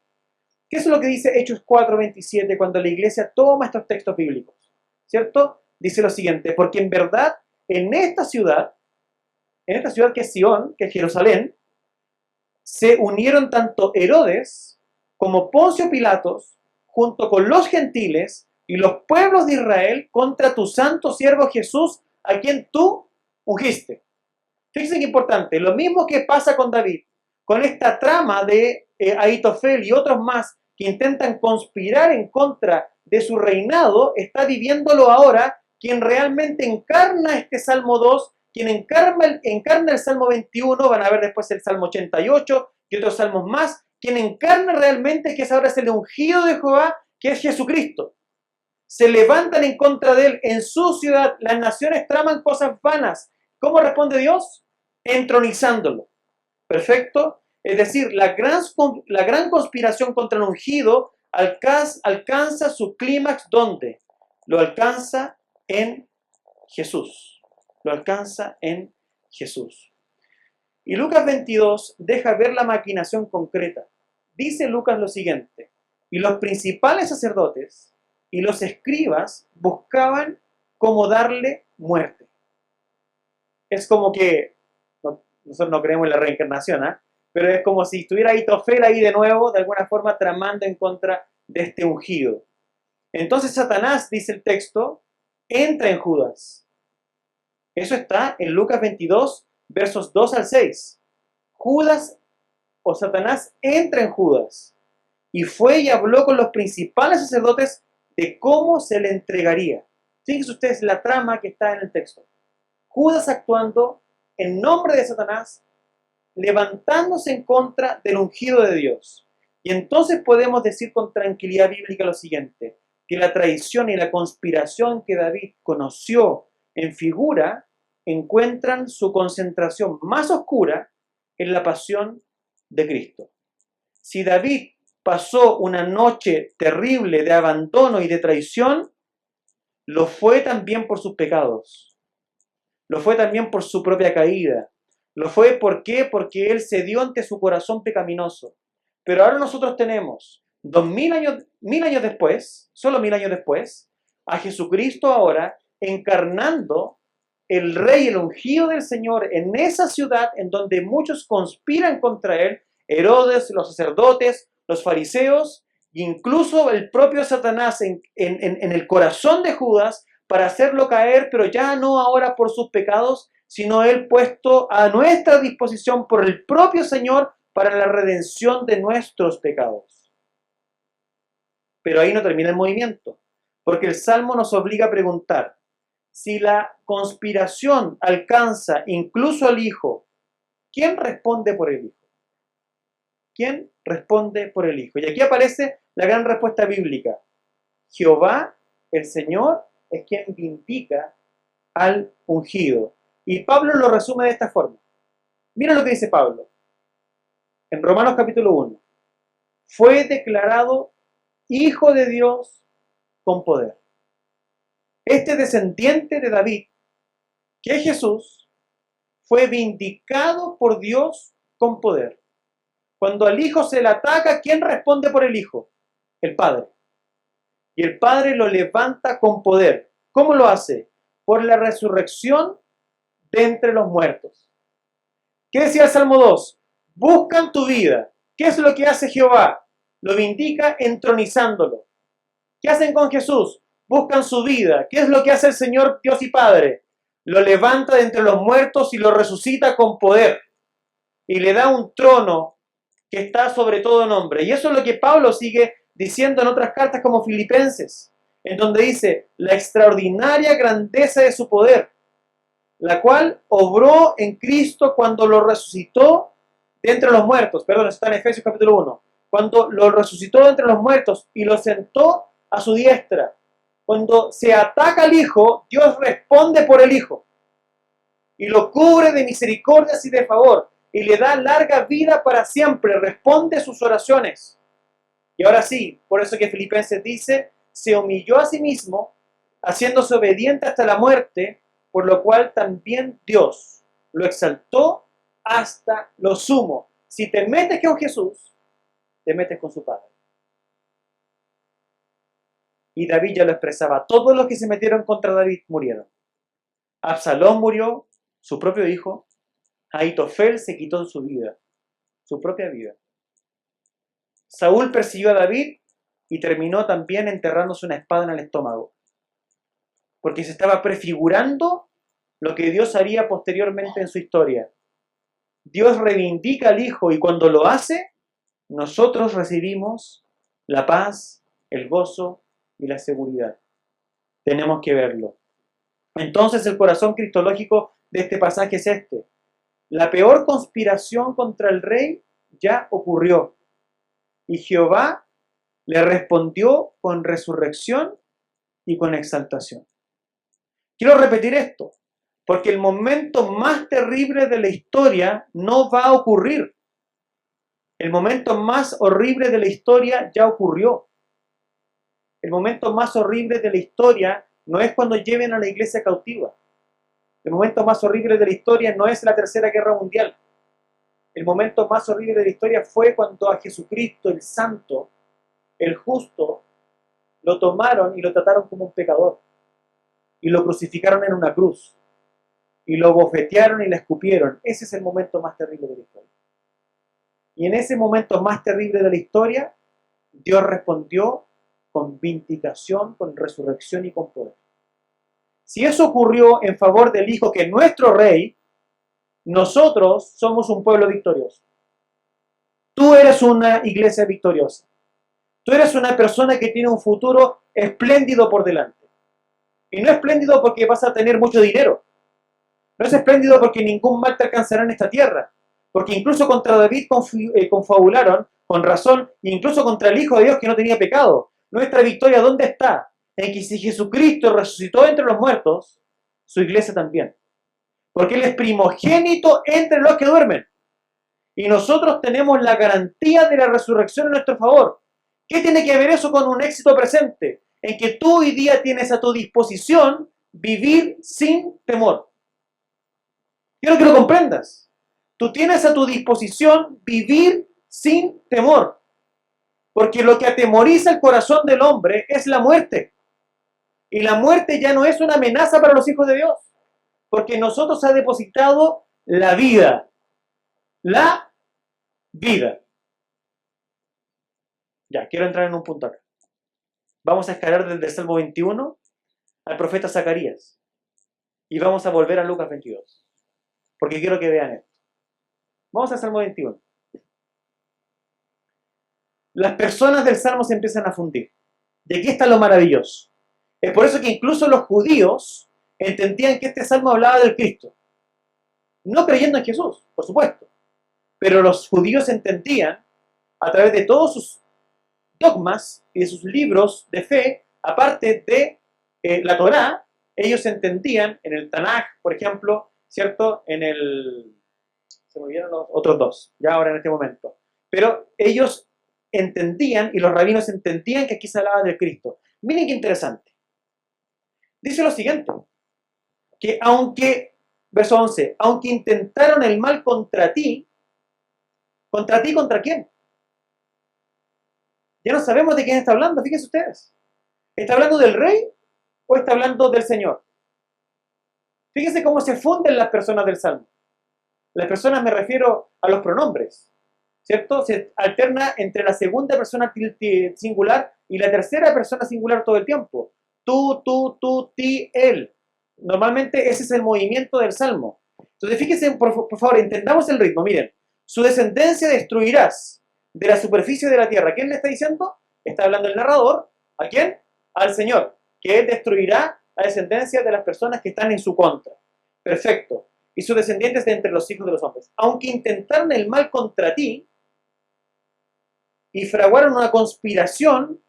Speaker 1: ¿Qué es lo que dice Hechos 4:27 cuando la iglesia toma estos textos bíblicos? ¿Cierto? Dice lo siguiente, porque en verdad en esta ciudad que es Sion, que es Jerusalén, se unieron tanto Herodes como Poncio Pilatos, junto con los gentiles y los pueblos de Israel, contra tu santo siervo Jesús, a quien tú ungiste. Fíjense qué importante, lo mismo que pasa con David, con esta trama de Ahitofel y otros más que intentan conspirar en contra de su reinado, está viviéndolo ahora quien realmente encarna este Salmo 2, quien encarna el Salmo 21, van a ver después el Salmo 88 y otros salmos más, quien encarna realmente que es ahora el ungido de Jehová, que es Jesucristo. Se levantan en contra de él en su ciudad, las naciones traman cosas vanas. ¿Cómo responde Dios? Entronizándolo. ¿Perfecto? Es decir, la gran conspiración contra el ungido alcanza su clímax, ¿dónde? Lo alcanza en Jesús. Lo alcanza en Jesús. Y Lucas 22 deja ver la maquinación concreta. Dice Lucas lo siguiente, y los principales sacerdotes y los escribas buscaban cómo darle muerte. Es como que, nosotros no creemos en la reencarnación, ¿eh? Pero es como si estuviera Ahitofel ahí de nuevo, de alguna forma tramando en contra de este ungido. Entonces Satanás, dice el texto, entra en Judas. Eso está en Lucas 22, versos 2 al 6. Judas o Satanás entra en Judas y fue y habló con los principales sacerdotes de cómo se le entregaría. Fíjense ustedes la trama que está en el texto. Judas actuando en nombre de Satanás, levantándose en contra del ungido de Dios. Y entonces podemos decir con tranquilidad bíblica lo siguiente, que la traición y la conspiración que David conoció en figura encuentran su concentración más oscura en la pasión de Cristo. Si David pasó una noche terrible de abandono y de traición, lo fue también por sus pecados. Lo fue también por su propia caída. Lo fue, ¿por qué? Porque él cedió ante su corazón pecaminoso. Pero ahora nosotros tenemos 1000 años después, solo 1000 años después, a Jesucristo ahora encarnando el rey, el ungido del Señor en esa ciudad en donde muchos conspiran contra él, Herodes, los sacerdotes, los fariseos, e incluso el propio Satanás en el corazón de Judas para hacerlo caer, pero ya no ahora por sus pecados, sino él puesto a nuestra disposición por el propio Señor para la redención de nuestros pecados. Pero ahí no termina el movimiento, porque el Salmo nos obliga a preguntar, si la conspiración alcanza incluso al Hijo, ¿quién responde por el Hijo? ¿Quién responde por el Hijo? Y aquí aparece la gran respuesta bíblica. Jehová, el Señor, es quien vindica al ungido. Y Pablo lo resume de esta forma. Mira lo que dice Pablo. En Romanos capítulo 1. Fue declarado Hijo de Dios con poder. Este descendiente de David, que es Jesús, fue vindicado por Dios con poder. Cuando al Hijo se le ataca, ¿quién responde por el Hijo? El Padre. Y el Padre lo levanta con poder. ¿Cómo lo hace? Por la resurrección de entre los muertos. ¿Qué decía el Salmo 2? Buscan tu vida. ¿Qué es lo que hace Jehová? Lo vindica entronizándolo. ¿Qué hacen con Jesús? Buscan su vida. ¿Qué es lo que hace el Señor Dios y Padre? Lo levanta de entre los muertos y lo resucita con poder. Y le da un trono que está sobre todo nombre. Y eso es lo que Pablo sigue diciendo en otras cartas como Filipenses, en donde dice la extraordinaria grandeza de su poder. la cual obró en Cristo cuando lo resucitó de entre los muertos. Perdón, eso está en Efesios capítulo 1. Cuando lo resucitó de entre los muertos y lo sentó a su diestra. Cuando se ataca al Hijo, Dios responde por el Hijo. Y lo cubre de misericordias y de favor. Y le da larga vida para siempre. Responde sus oraciones. Y ahora sí, por eso que Filipenses dice, se humilló a sí mismo, haciéndose obediente hasta la muerte, por lo cual también Dios lo exaltó hasta lo sumo. Si te metes con Jesús, te metes con su Padre. Y David ya lo expresaba, todos los que se metieron contra David murieron. Absalón murió, su propio hijo. Ahitofel se quitó su vida, su propia vida. Saúl persiguió a David y terminó también enterrándose una espada en el estómago, porque se estaba prefigurando lo que Dios haría posteriormente en su historia. Dios reivindica al Hijo y cuando lo hace, nosotros recibimos la paz, el gozo y la seguridad. Tenemos que verlo. Entonces el corazón cristológico de este pasaje es este. La peor conspiración contra el rey ya ocurrió y Jehová le respondió con resurrección y con exaltación. Quiero repetir esto, porque el momento más terrible de la historia no va a ocurrir. El momento más horrible de la historia ya ocurrió. El momento más horrible de la historia no es cuando lleven a la iglesia cautiva. El momento más horrible de la historia no es la Tercera Guerra Mundial. El momento más horrible de la historia fue cuando a Jesucristo, el Santo, el Justo, lo tomaron y lo trataron como un pecador. Y lo crucificaron en una cruz. Y lo bofetearon y le escupieron. Ese es el momento más terrible de la historia. Y en ese momento más terrible de la historia, Dios respondió con vindicación, con resurrección y con poder. Si eso ocurrió en favor del Hijo, que es nuestro Rey, nosotros somos un pueblo victorioso. Tú eres una iglesia victoriosa. Tú eres una persona que tiene un futuro espléndido por delante. Y no espléndido porque vas a tener mucho dinero. No es espléndido porque ningún mal te alcanzará en esta tierra. Porque incluso contra David confabularon, con razón, incluso contra el Hijo de Dios que no tenía pecado. Nuestra victoria, ¿dónde está? En que si Jesucristo resucitó entre los muertos, su iglesia también. Porque Él es primogénito entre los que duermen. Y nosotros tenemos la garantía de la resurrección en nuestro favor. ¿Qué tiene que ver eso con un éxito presente? En que tú hoy día tienes a tu disposición vivir sin temor. Quiero que lo comprendas. Tú tienes a tu disposición vivir sin temor. Porque lo que atemoriza el corazón del hombre es la muerte. Y la muerte ya no es una amenaza para los hijos de Dios. Porque en nosotros ha depositado la vida. La vida. Ya, quiero entrar en un punto acá. Vamos a escalar desde el Salmo 21 al profeta Zacarías. Y vamos a volver a Lucas 22. Porque quiero que vean esto. Vamos al Salmo 21. Las personas del Salmo se empiezan a fundir. Y aquí está lo maravilloso. Es por eso que incluso los judíos entendían que este Salmo hablaba del Cristo. No creyendo en Jesús, por supuesto. Pero los judíos entendían, a través de todos sus dogmas y de sus libros de fe, aparte de la Torá, ellos entendían en el Tanaj, por ejemplo, ¿cierto? Se me olvidaron los otros dos, ya ahora en este momento. Pero ellos entendían, y los rabinos entendían que aquí se hablaba del Cristo. Miren qué interesante. Dice lo siguiente, que verso 11, aunque intentaron el mal contra ti, ¿contra quién? Ya no sabemos de quién está hablando, fíjense ustedes. ¿Está hablando del rey o está hablando del Señor? Fíjense cómo se funden las personas del Salmo. Las personas me refiero a los pronombres, ¿cierto? Se alterna entre la segunda persona singular y la tercera persona singular todo el tiempo. Tú, ti, él. Normalmente ese es el movimiento del Salmo. Entonces fíjense, por favor, entendamos el ritmo. Miren, su descendencia destruirás de la superficie de la tierra. ¿A quién le está diciendo? Está hablando el narrador. ¿A quién? Al Señor, que Él destruirá la descendencia de las personas que están en su contra. perfecto, y sus descendientes de entre los hijos de los hombres. Aunque intentaron el mal contra ti y fraguaron una conspiración,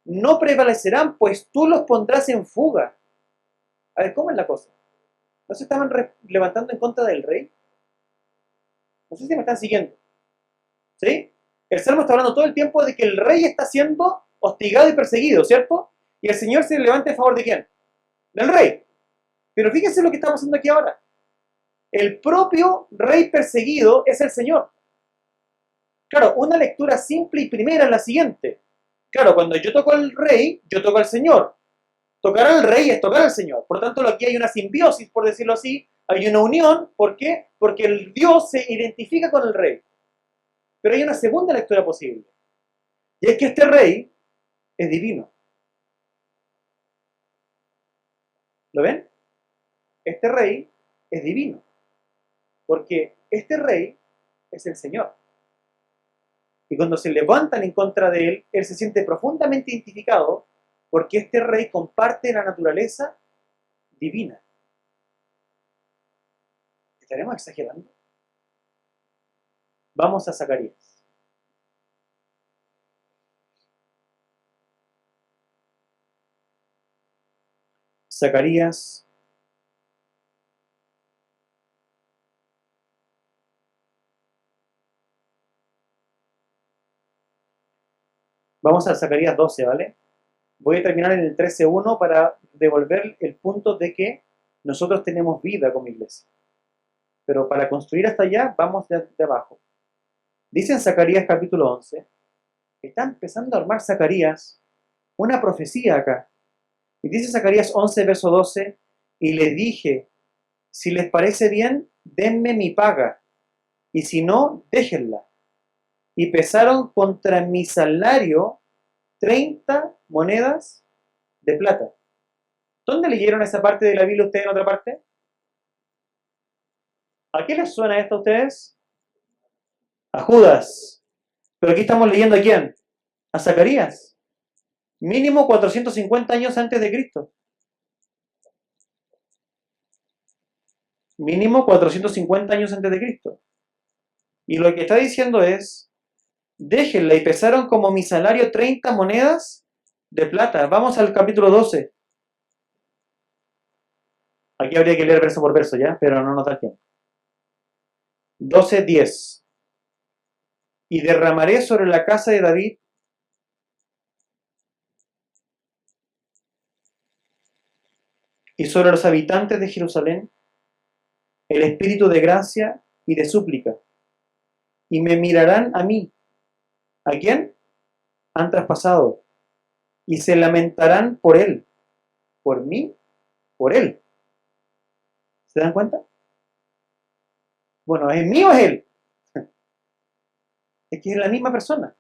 Speaker 1: no prevalecerán, pues tú los pondrás en fuga. A ver, ¿cómo es la cosa? ¿No se estaban levantando en contra del rey? No sé si me están siguiendo. ¿Sí? El Salmo está hablando todo el tiempo de que el rey está siendo hostigado y perseguido, ¿cierto? Y el Señor se levanta en favor de ¿quién? Del rey. Pero fíjense lo que está pasando aquí ahora. El propio rey perseguido es el Señor. Claro, una lectura simple y primera es la siguiente. Claro, cuando yo toco al rey, yo toco al Señor. Tocar al rey es tocar al Señor. Por lo tanto, aquí hay una simbiosis, por decirlo así. Hay una unión. ¿Por qué? Porque el Dios se identifica con el rey. Pero hay una segunda lectura posible. Y es que este rey es divino. ¿Lo ven? Este rey es divino. Porque este rey es el Señor. Y cuando se levantan en contra de él, él se siente profundamente identificado porque este rey comparte la naturaleza divina. ¿Estaremos exagerando? Vamos a Zacarías. Zacarías Vamos a Zacarías 12, ¿vale? Voy a terminar en el 13.1 para devolver el punto de que nosotros tenemos vida como iglesia. Pero para construir hasta allá, vamos de abajo. Dice en Zacarías capítulo 11, está empezando a armar Zacarías una profecía acá. Y dice Zacarías 11, verso 12, y le dije, si les parece bien, denme mi paga, y si no, déjenla. Y pesaron contra mi salario 30 monedas de plata. ¿Dónde leyeron esa parte de la Biblia ustedes en otra parte? ¿A qué les suena esto a ustedes? A Judas. Pero aquí estamos leyendo a quién? A Zacarías. Mínimo 450 años antes de Cristo. Mínimo 450 años antes de Cristo. Y lo que está diciendo es, déjenla, y pesaron como mi salario 30 monedas de plata. Vamos al capítulo 12. Aquí habría que leer verso por verso ya, pero no nos da tiempo. 12:10. Y derramaré sobre la casa de David y sobre los habitantes de Jerusalén el espíritu de gracia y de súplica. Y me mirarán a mí. ¿A quién? Han traspasado. Y se lamentarán por él. ¿Por mí? Por él. ¿Se dan cuenta? Bueno, ¿es mío o es él? Es que es la misma persona.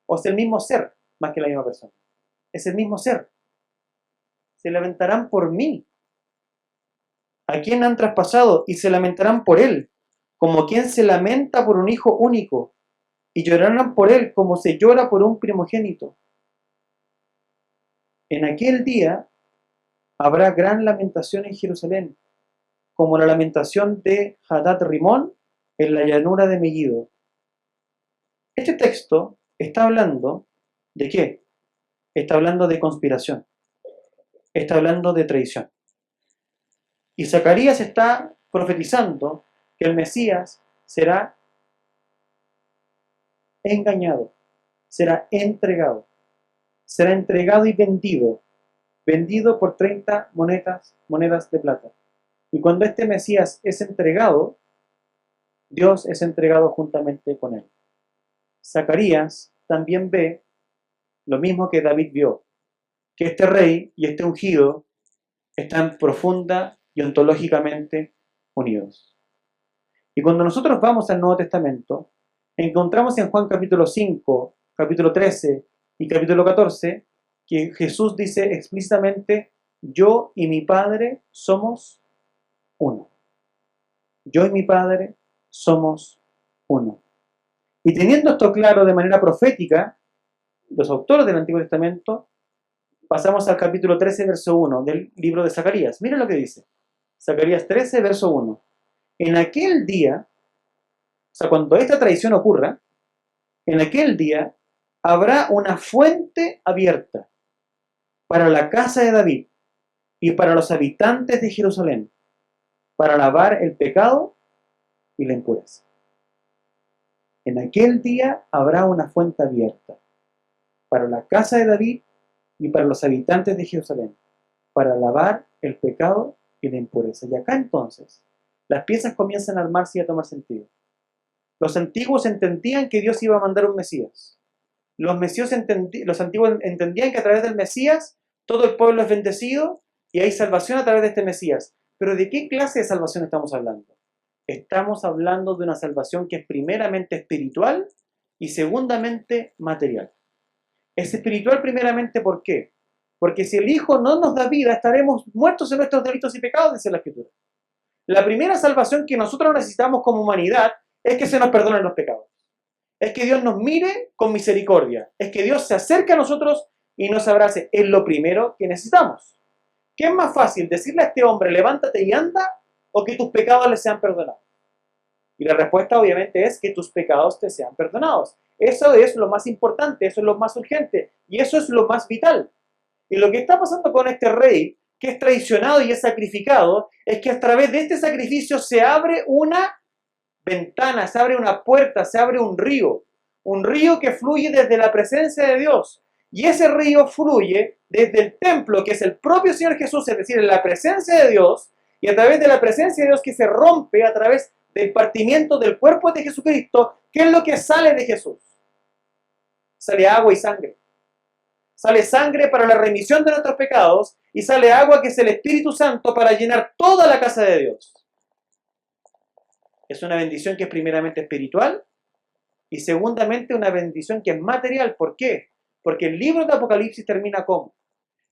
Speaker 1: O es el mismo ser, más que la misma persona. Es el mismo ser. Se lamentarán por mí. ¿A quién han traspasado? Y se lamentarán por él, como quien se lamenta por un hijo único, y llorarán por él como se llora por un primogénito. En aquel día habrá gran lamentación en Jerusalén, como la lamentación de Hadad Rimón en la llanura de Megiddo. Este texto está hablando ¿de qué? Está hablando de conspiración. Está hablando de traición. Y Zacarías está profetizando que el Mesías será engañado, será entregado y vendido por 30 monedas de plata. Y cuando este Mesías es entregado, Dios es entregado juntamente con él. Zacarías también ve lo mismo que David vio, que este rey y este ungido están profunda y ontológicamente unidos. Y cuando nosotros vamos al Nuevo Testamento, encontramos en Juan capítulo 5, capítulo 13 y capítulo 14, que Jesús dice explícitamente, yo y mi Padre somos uno. Yo y mi Padre somos uno. Y teniendo esto claro de manera profética, los autores del Antiguo Testamento, pasamos al capítulo 13, verso 1 del libro de Zacarías. Miren lo que dice. Zacarías 13, verso 1. En aquel día, o sea, cuando esta traición ocurra, en aquel día habrá una fuente abierta para la casa de David y para los habitantes de Jerusalén, para lavar el pecado y la impureza. En aquel día habrá una fuente abierta para la casa de David y para los habitantes de Jerusalén, para lavar el pecado y la impureza. Y acá entonces, las piezas comienzan a armarse y a tomar sentido. Los antiguos entendían que Dios iba a mandar un Mesías. Los antiguos entendían que a través del Mesías todo el pueblo es bendecido y hay salvación a través de este Mesías. Pero ¿de qué clase de salvación estamos hablando? Estamos hablando de una salvación que es primeramente espiritual y segundamente material. Es espiritual primeramente, ¿por qué? Porque si el Hijo no nos da vida, estaremos muertos en nuestros delitos y pecados, dice la Escritura. La primera salvación que nosotros necesitamos como humanidad es que se nos perdonen los pecados. Es que Dios nos mire con misericordia. Es que Dios se acerque a nosotros y nos abrace. Es lo primero que necesitamos. ¿Qué es más fácil? ¿Decirle a este hombre, levántate y anda? ¿O que tus pecados le sean perdonados? Y la respuesta obviamente es que tus pecados te sean perdonados. Eso es lo más importante, eso es lo más urgente y eso es lo más vital. Y lo que está pasando con este rey, que es traicionado y es sacrificado, es que a través de este sacrificio se abre una ventana, se abre una puerta, se abre un río que fluye desde la presencia de Dios. Y ese río fluye desde el templo, que es el propio Señor Jesús, es decir, en la presencia de Dios, y a través de la presencia de Dios que se rompe a través del partimiento del cuerpo de Jesucristo. ¿Qué es lo que sale de Jesús? Sale agua y sangre. Sale sangre para la remisión de nuestros pecados y sale agua, que es el Espíritu Santo, para llenar toda la casa de Dios. Es una bendición que es primeramente espiritual y segundamente una bendición que es material. ¿Por qué? Porque el libro de Apocalipsis termina ¿cómo?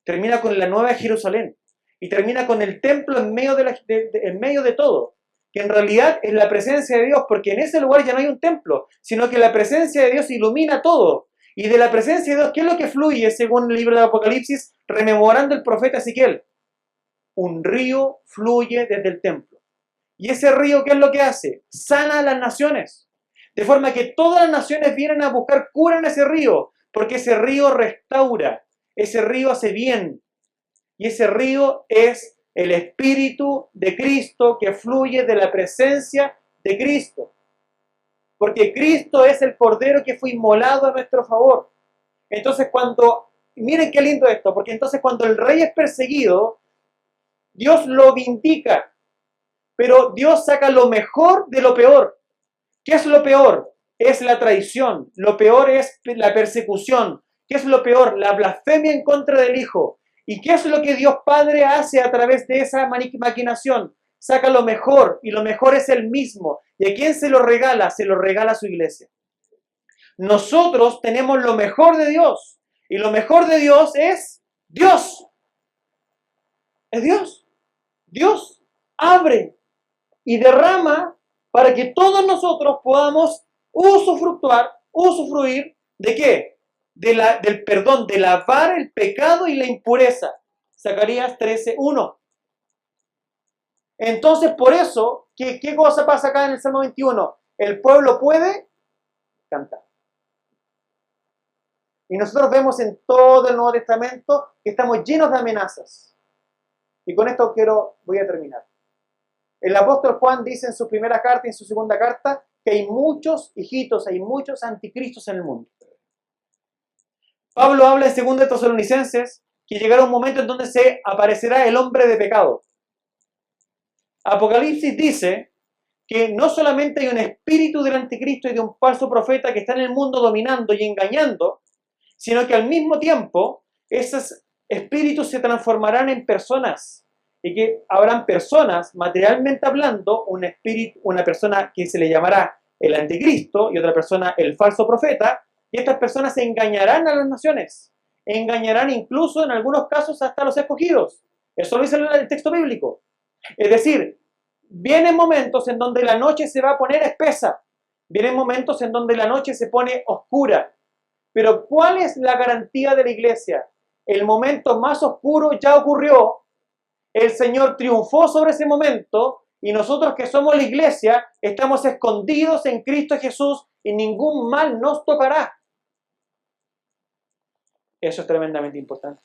Speaker 1: Termina con la nueva Jerusalén y termina con el templo en medio de todo, que en realidad es la presencia de Dios, porque en ese lugar ya no hay un templo, sino que la presencia de Dios ilumina todo. Y de la presencia de Dios, ¿qué es lo que fluye según el libro de Apocalipsis? Rememorando el profeta Ezequiel. Un río fluye desde el templo. Y ese río, ¿qué es lo que hace? Sana a las naciones. De forma que todas las naciones vienen a buscar cura en ese río, porque ese río restaura, ese río hace bien. Y ese río es el Espíritu de Cristo que fluye de la presencia de Cristo. Porque Cristo es el Cordero que fue inmolado a nuestro favor. Entonces miren qué lindo esto, porque entonces cuando el rey es perseguido, Dios lo vindica, pero Dios saca lo mejor de lo peor. ¿Qué es lo peor? Es la traición. Lo peor es la persecución. ¿Qué es lo peor? La blasfemia en contra del Hijo. ¿Y qué es lo que Dios Padre hace a través de esa maquinación? Saca lo mejor, y lo mejor es Él mismo. ¿Y a quién se lo regala? Se lo regala a su iglesia. Nosotros tenemos lo mejor de Dios, y lo mejor de Dios es Dios. Es Dios. Dios abre y derrama para que todos nosotros podamos usufruir ¿de qué? Del perdón, de lavar el pecado y la impureza. Zacarías 13:1. Entonces, por eso, ¿qué cosa pasa acá en el Salmo 21? El pueblo puede cantar. Y nosotros vemos en todo el Nuevo Testamento que estamos llenos de amenazas. Y con esto voy a terminar. El apóstol Juan dice en su primera carta y en su segunda carta que hay muchos hijitos, hay muchos anticristos en el mundo. Pablo habla en 2 Tesalonicenses que llegará un momento en donde se aparecerá el hombre de pecado. Apocalipsis dice que no solamente hay un espíritu del anticristo y de un falso profeta que está en el mundo dominando y engañando, sino que al mismo tiempo esos espíritus se transformarán en personas y que habrán personas, materialmente hablando, una persona que se le llamará el anticristo y otra persona el falso profeta, y estas personas engañarán a las naciones, engañarán incluso en algunos casos hasta a los escogidos. Eso lo dice el texto bíblico. Es decir, vienen momentos en donde la noche se va a poner espesa, vienen momentos en donde la noche se pone oscura. Pero ¿cuál es la garantía de la iglesia? El momento más oscuro ya ocurrió El Señor triunfó sobre ese momento y nosotros que somos la iglesia estamos escondidos en Cristo Jesús y ningún mal nos tocará. Eso es tremendamente importante.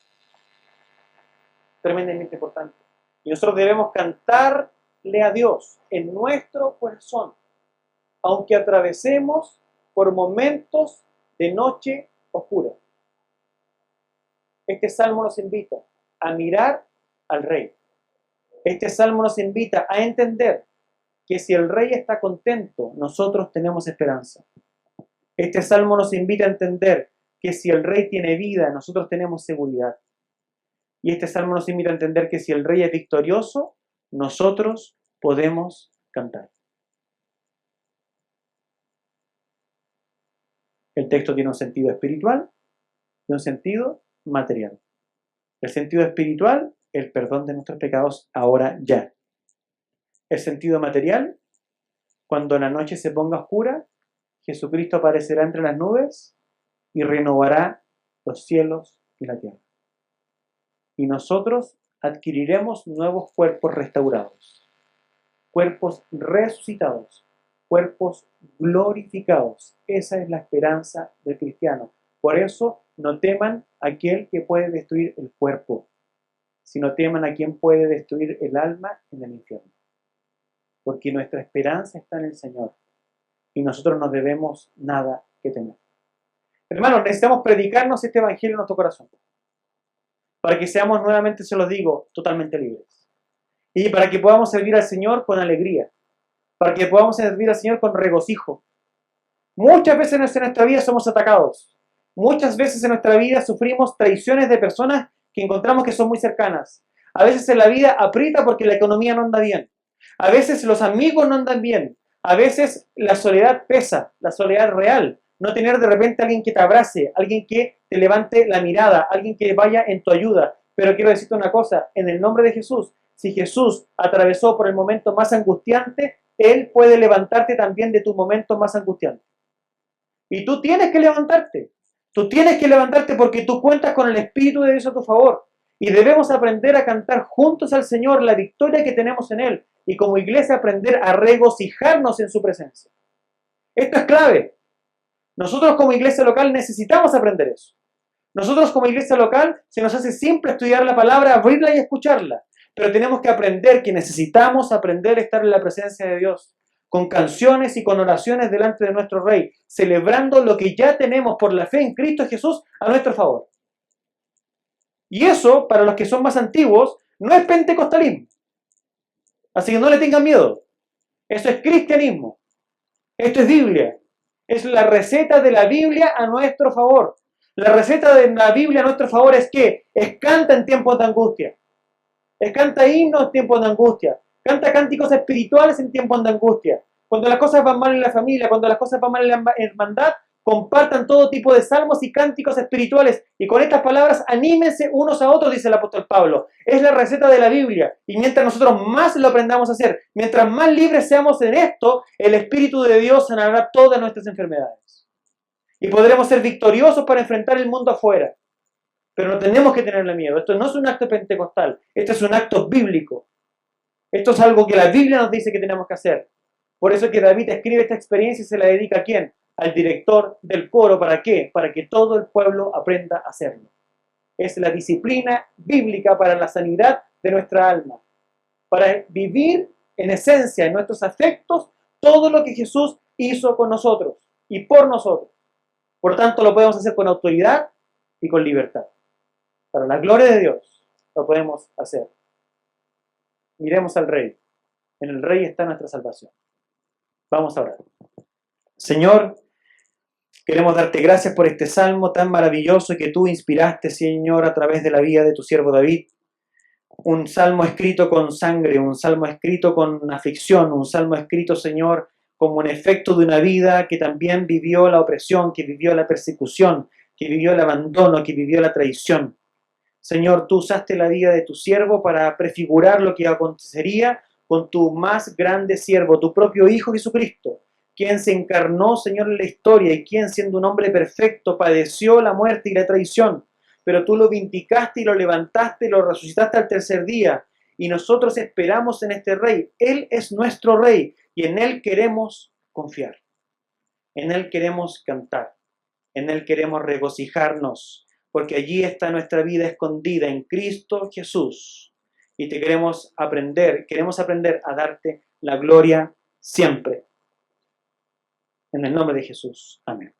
Speaker 1: Tremendamente importante. Y nosotros debemos cantarle a Dios en nuestro corazón, aunque atravesemos por momentos de noche oscura. Este salmo nos invita a mirar al Rey. Este salmo nos invita a entender que si el Rey está contento, nosotros tenemos esperanza. Este salmo nos invita a entender que si el Rey tiene vida, nosotros tenemos seguridad. Y este salmo nos invita a entender que si el Rey es victorioso, nosotros podemos cantar. El texto tiene un sentido espiritual y un sentido material. El sentido espiritual, el perdón de nuestros pecados ahora ya. El sentido material, cuando la noche se ponga oscura, Jesucristo aparecerá entre las nubes y renovará los cielos y la tierra. Y nosotros adquiriremos nuevos cuerpos restaurados, cuerpos resucitados, cuerpos glorificados. Esa es la esperanza del cristiano. Por eso no teman a aquel que puede destruir el cuerpo, sino teman a quien puede destruir el alma en el infierno. Porque nuestra esperanza está en el Señor y nosotros no debemos nada que temer. Hermanos, necesitamos predicarnos este evangelio en nuestro corazón para que seamos nuevamente, se los digo, totalmente libres. Y para que podamos servir al Señor con alegría, para que podamos servir al Señor con regocijo. Muchas veces en nuestra vida somos atacados. Muchas veces en nuestra vida sufrimos traiciones de personas que encontramos que son muy cercanas. A veces en la vida aprieta porque la economía no anda bien. A veces los amigos no andan bien. A veces la soledad pesa, la soledad real. No tener de repente a alguien que te abrace, alguien que te levante la mirada, alguien que vaya en tu ayuda. Pero quiero decirte una cosa, en el nombre de Jesús, si Jesús atravesó por el momento más angustiante, Él puede levantarte también de tu momento más angustiante. Y tú tienes que levantarte. Tú tienes que levantarte porque tú cuentas con el Espíritu de Dios a tu favor. Y debemos aprender a cantar juntos al Señor la victoria que tenemos en Él. Y como iglesia aprender a regocijarnos en su presencia. Esto es clave. Nosotros como iglesia local necesitamos aprender eso. Nosotros como iglesia local se nos hace simple estudiar la palabra, abrirla y escucharla. Pero tenemos que aprender que necesitamos aprender a estar en la presencia de Dios. Con canciones y con oraciones delante de nuestro Rey, celebrando lo que ya tenemos por la fe en Cristo Jesús a nuestro favor. Y eso, para los que son más antiguos, no es pentecostalismo. Así que no le tengan miedo. Eso es cristianismo. Esto es Biblia. Es la receta de la Biblia a nuestro favor. La receta de la Biblia a nuestro favor es que canta en tiempos de angustia. Canta himnos en tiempos de angustia. Canta cánticos espirituales en tiempos de angustia. Cuando las cosas van mal en la familia, cuando las cosas van mal en la hermandad, compartan todo tipo de salmos y cánticos espirituales. Y con estas palabras, anímense unos a otros, dice el apóstol Pablo. Es la receta de la Biblia. Y mientras nosotros más lo aprendamos a hacer, mientras más libres seamos en esto, el Espíritu de Dios sanará todas nuestras enfermedades. Y podremos ser victoriosos para enfrentar el mundo afuera. Pero no tenemos que tenerle miedo. Esto no es un acto pentecostal. Esto es un acto bíblico. Esto es algo que la Biblia nos dice que tenemos que hacer. Por eso que David escribe esta experiencia y se la dedica ¿a quién? Al director del coro. ¿Para qué? Para que todo el pueblo aprenda a hacerlo. Es la disciplina bíblica para la sanidad de nuestra alma. Para vivir en esencia, en nuestros afectos, todo lo que Jesús hizo con nosotros y por nosotros. Por tanto, lo podemos hacer con autoridad y con libertad. Para la gloria de Dios, lo podemos hacer. Miremos al Rey. En el Rey está nuestra salvación. Vamos a orar. Señor, queremos darte gracias por este salmo tan maravilloso que tú inspiraste, Señor, a través de la vida de tu siervo David. Un salmo escrito con sangre, un salmo escrito con aflicción, un salmo escrito, Señor, como un efecto de una vida que también vivió la opresión, que vivió la persecución, que vivió el abandono, que vivió la traición. Señor, tú usaste la vida de tu siervo para prefigurar lo que acontecería con tu más grande siervo, tu propio Hijo Jesucristo, quien se encarnó, Señor, en la historia y quien, siendo un hombre perfecto, padeció la muerte y la traición. Pero tú lo vindicaste y lo levantaste y lo resucitaste al tercer día. y nosotros esperamos en este Rey. Él es nuestro Rey y en Él queremos confiar, en Él queremos cantar, en Él queremos regocijarnos, porque allí está nuestra vida escondida en Cristo Jesús. Y te queremos aprender a darte la gloria siempre. En el nombre de Jesús. Amén.